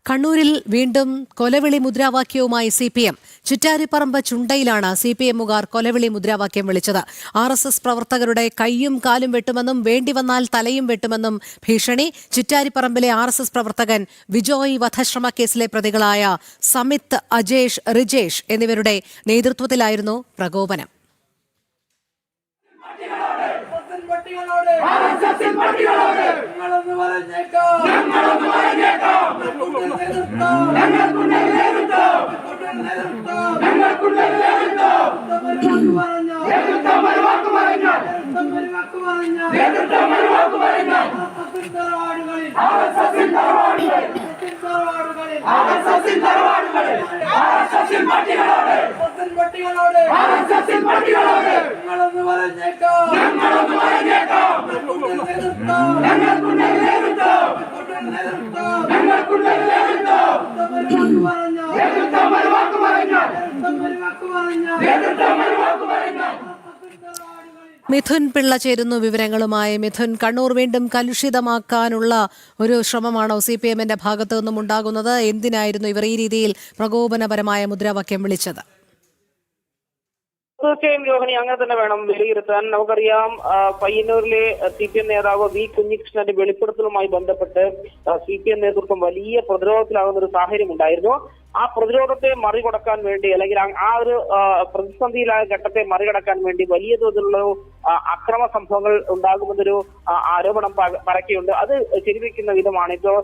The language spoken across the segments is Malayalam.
കണ്ണൂരിൽ വീണ്ടും കൊലവിളി മുദ്രാവാക്യവുമായി CPM. ചിറ്റാരിപ്പറമ്പ് ചുണ്ടയിലാണ് CPMുകാർ കൊലവിളി മുദ്രാവാക്യം വിളിച്ചത്. RSS പ്രവർത്തകരുടെ കൈയും കാലും വെട്ടുമെന്നും വേണ്ടിവന്നാൽ തലയും വെട്ടുമെന്നും ഭീഷണി. ചിറ്റാരിപ്പറമ്പിലെ RSS പ്രവർത്തകൻ വിജോയ് വധശ്രമ കേസിലെ പ്രതികളായ സമിത്ത്, അജേഷ്, റിജേഷ് എന്നിവരുടെ നേതൃത്വത്തിലായിരുന്നു പ്രകോപനം. മിഥുൻ പിള്ള ചേരുന്നു വിവരങ്ങളുമായി. മിഥുൻ, കണ്ണൂർ വീണ്ടും കലുഷിതമാക്കാനുള്ള ഒരു ശ്രമമാണോ CPMന്റെ ഭാഗത്തു നിന്നും ഉണ്ടാകുന്നത്? എന്തിനായിരുന്നു ഇവർ ഈ രീതിയിൽ പ്രകോപനപരമായ മുദ്രാവാക്യം വിളിച്ചത്? തീർച്ചയായും രോഹിണി, അങ്ങനെ തന്നെ വേണം വിലയിരുത്താൻ. നമുക്കറിയാം, പയ്യന്നൂരിലെ CPM നേതാവ് വി കുഞ്ഞികൃഷ്ണന്റെ വെളിപ്പെടുത്തലുമായി ബന്ധപ്പെട്ട് CPM നേതൃത്വം വലിയ പ്രതിരോധത്തിലാകുന്ന ഒരു സാഹചര്യം ഉണ്ടായിരുന്നു. ആ പ്രതിരോധത്തെ മറികടക്കാൻ വേണ്ടി, അല്ലെങ്കിൽ ആ ഒരു പ്രതിസന്ധിയിലായ ഘട്ടത്തെ മറികടക്കാൻ വേണ്ടി വലിയ തോതിലുള്ള അക്രമ സംഭവങ്ങൾ ഉണ്ടാകുമെന്നൊരു ആരോപണം പരക്കെയുണ്ട്. അത് ശരിവെക്കുന്ന വിധമാണ് ഇപ്പോൾ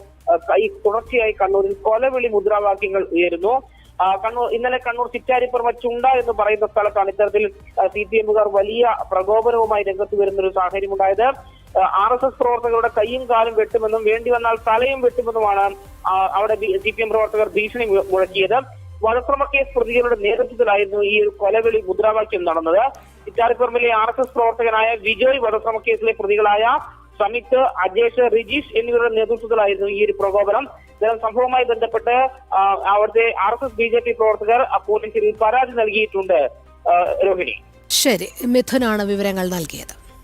തുടർച്ചയായി കണ്ണൂരിൽ കൊലവിളി മുദ്രാവാക്യങ്ങൾ ഉയരുന്നു. ഇന്നലെ കണ്ണൂർ ചിറ്റാരിപ്പറമ്പ് ചുണ്ട എന്ന് പറയുന്ന സ്ഥലത്താണ് ഇത്തരത്തിൽ CPMുകാർ വലിയ പ്രകോപനവുമായി രംഗത്ത് വരുന്ന ഒരു സാഹചര്യം ഉണ്ടായത്. RSS പ്രവർത്തകരുടെ കൈയും കാലും വെട്ടുമെന്നും വേണ്ടി വന്നാൽ തലയും വെട്ടുമെന്നുമാണ് അവിടെ CPM പ്രവർത്തകർ ഭീഷണി മുഴക്കിയത്. വധശ്രമ കേസ് പ്രതികളുടെ നേതൃത്വത്തിലായിരുന്നു ഈ കൊലവിളി മുദ്രാവാക്യം നടന്നത്. ചിറ്റാരിപ്പറമ്പിലെ RSS പ്രവർത്തകനായ വിജോയ് വധശ്രമ കേസിലെ പ്രതികളായ സമിത്ത്, അജേഷ്, റിജീഷ് എന്നിവരുടെ നേതൃത്വത്തിലായിരുന്നു ഈ ഒരു പ്രകോപനം. ഇത്തരം സംഭവവുമായി ബന്ധപ്പെട്ട് അവിടുത്തെ RSS BJP പ്രവർത്തകർ പോലീസിൽ പരാതി നൽകിയിട്ടുണ്ട്. രോഹിണി, ശരി, മിഥുനാണ് വിവരങ്ങൾ നൽകിയത്.